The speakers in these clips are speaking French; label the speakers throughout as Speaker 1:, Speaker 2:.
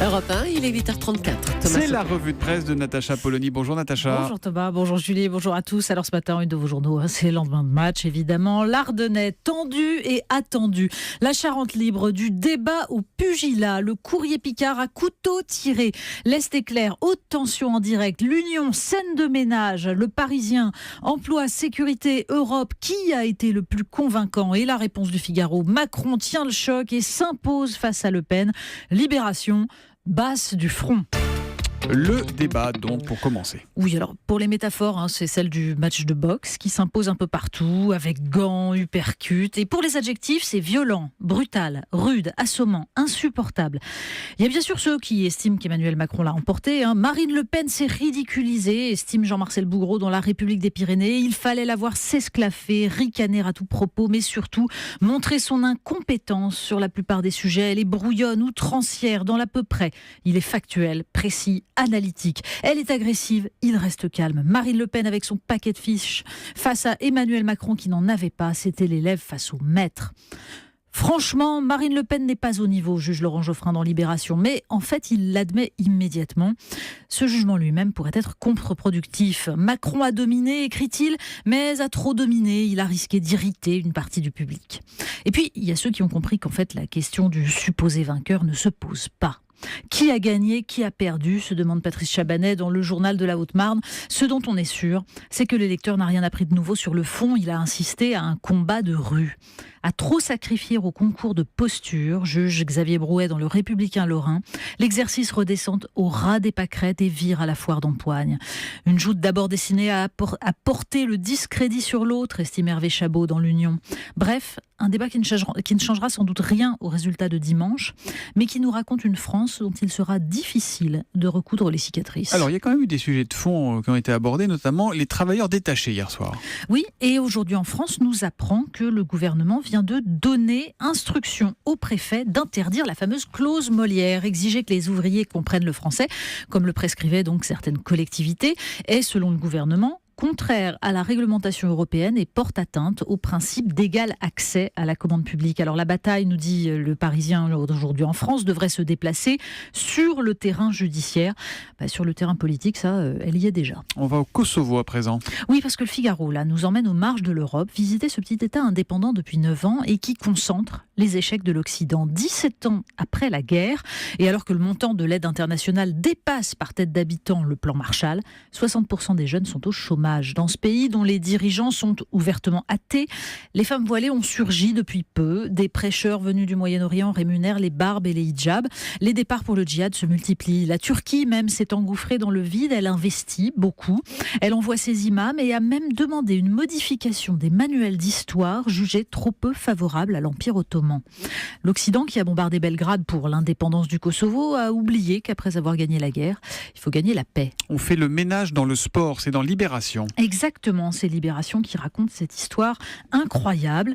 Speaker 1: Europe 1, il est 8h34.
Speaker 2: C'est la revue de presse de Natacha Polony. Bonjour Natacha.
Speaker 3: Bonjour Thomas, bonjour Julie, bonjour à tous. Alors ce matin, une de vos journaux, c'est le lendemain de match évidemment. L'Ardennais tendu et attendu. La Charente libre du débat au pugilat. Le Courrier Picard à couteau tiré. L'Est éclair, haute tension en direct. L'Union, scène de ménage. Le Parisien, emploi, sécurité, Europe. Qui a été le plus convaincant? Et la réponse du Figaro, Macron tient le choc et s'impose face à Le Pen. Libération, basse du front.
Speaker 2: Le débat donc pour commencer.
Speaker 3: Oui, alors pour les métaphores, c'est celle du match de boxe qui s'impose un peu partout avec gants, uppercuts. Et pour les adjectifs, c'est violent, brutal, rude, assommant, insupportable. Il y a bien sûr ceux qui estiment qu'Emmanuel Macron l'a emporté. Marine Le Pen s'est ridiculisée, estime Jean-Marcel Bougreau dans La République des Pyrénées. Il fallait la voir s'esclaffer, ricaner à tout propos, mais surtout montrer son incompétence sur la plupart des sujets. Elle est brouillonne, outrancière dans l'à peu près. Il est factuel, précis, analytique. Elle est agressive, il reste calme. Marine Le Pen avec son paquet de fiches face à Emmanuel Macron qui n'en avait pas, c'était l'élève face au maître. Franchement, Marine Le Pen n'est pas au niveau, juge Laurent Geoffrin dans Libération, mais en fait, il l'admet immédiatement. Ce jugement lui-même pourrait être contre-productif. Macron a dominé, écrit-il, mais a trop dominé, il a risqué d'irriter une partie du public. Et puis, il y a ceux qui ont compris qu'en fait, la question du supposé vainqueur ne se pose pas. Qui a gagné, qui a perdu, se demande Patrice Chabanet dans le journal de la Haute-Marne. Ce dont on est sûr, c'est que l'électeur n'a rien appris de nouveau sur le fond. Il a insisté à un combat de rue. À trop sacrifier au concours de posture, juge Xavier Brouet dans Le Républicain Lorrain, l'exercice redescend au ras des pâquerettes et vire à la foire d'empoigne. Une joute d'abord destinée à porter le discrédit sur l'autre, estime Hervé Chabot dans l'Union. Bref, un débat qui ne changera sans doute rien au résultat de dimanche, mais qui nous raconte une France dont il sera difficile de recoudre les cicatrices.
Speaker 2: Alors, il y a quand même eu des sujets de fond qui ont été abordés, notamment les travailleurs détachés hier soir.
Speaker 3: Oui, et aujourd'hui en France, nous apprend que le gouvernement vient de donner instruction au préfet d'interdire la fameuse clause Molière, exiger que les ouvriers comprennent le français, comme le prescrivaient donc certaines collectivités, est, selon le gouvernement, contraire à la réglementation européenne et porte atteinte au principe d'égal accès à la commande publique. Alors la bataille, nous dit le Parisien aujourd'hui en France, devrait se déplacer sur le terrain judiciaire. Sur le terrain politique, ça, elle y est déjà.
Speaker 2: On va au Kosovo à présent.
Speaker 3: Oui, parce que le Figaro, là, nous emmène aux marges de l'Europe, visiter ce petit État indépendant depuis 9 ans et qui concentre les échecs de l'Occident. 17 ans après la guerre, et alors que le montant de l'aide internationale dépasse par tête d'habitant le plan Marshall, 60% des jeunes sont au chômage. Dans ce pays dont les dirigeants sont ouvertement athées, les femmes voilées ont surgi depuis peu. Des prêcheurs venus du Moyen-Orient rémunèrent les barbes et les hijabs. Les départs pour le djihad se multiplient. La Turquie même s'est engouffrée dans le vide. Elle investit beaucoup. Elle envoie ses imams et a même demandé une modification des manuels d'histoire jugés trop peu favorables à l'Empire ottoman. L'Occident, qui a bombardé Belgrade pour l'indépendance du Kosovo, a oublié qu'après avoir gagné la guerre, il faut gagner la paix.
Speaker 2: On fait le ménage dans le sport, c'est dans Libération.
Speaker 3: Exactement, c'est Libération qui raconte cette histoire incroyable,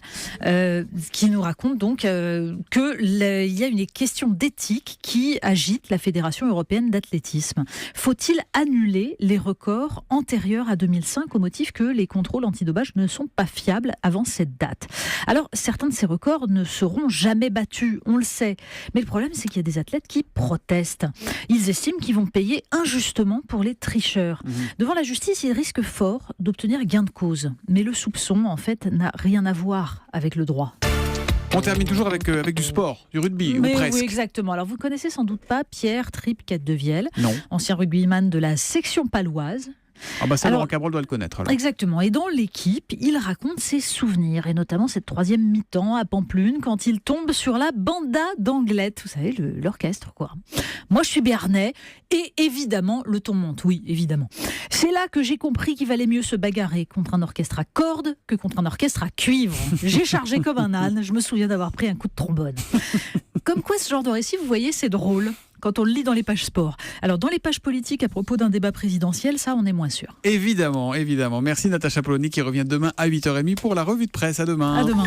Speaker 3: qui nous raconte donc qu'il y a une question d'éthique qui agite la Fédération européenne d'athlétisme. Faut-il annuler les records antérieurs à 2005 au motif que les contrôles antidopage ne sont pas fiables avant cette date? Alors, certains de ces records ne seront jamais battus, on le sait. Mais le problème, c'est qu'il y a des athlètes qui protestent. Ils estiment qu'ils vont payer injustement pour les tricheurs. Devant la justice, ils risquent fort d'obtenir gain de cause. Mais le soupçon, en fait, n'a rien à voir avec le droit.
Speaker 2: On termine toujours avec du sport, du rugby, ou presque.
Speaker 3: Oui, exactement. Alors, vous connaissez sans doute pas Pierre Tripp-Catdevielle,
Speaker 2: Non.
Speaker 3: ancien rugbyman de la section paloise.
Speaker 2: Ça, Laurent Cabrol doit le connaître. Alors.
Speaker 3: Exactement. Et dans l'équipe, il raconte ses souvenirs, et notamment cette troisième mi-temps à Pampelune, quand il tombe sur la banda d'Anglette. Vous savez, l'orchestre, quoi. Moi, je suis béarnais, et évidemment, le ton monte. Oui, évidemment. C'est là que j'ai compris qu'il valait mieux se bagarrer contre un orchestre à cordes que contre un orchestre à cuivre. J'ai chargé comme un âne. Je me souviens d'avoir pris un coup de trombone. Comme quoi, ce genre de récit, vous voyez, c'est drôle quand on le lit dans les pages sport. Alors, dans les pages politiques, à propos d'un débat présidentiel, ça, on est moins sûr.
Speaker 2: Évidemment, évidemment. Merci Natacha Polony qui revient demain à 8h30 pour la revue de presse. À demain.
Speaker 3: À demain.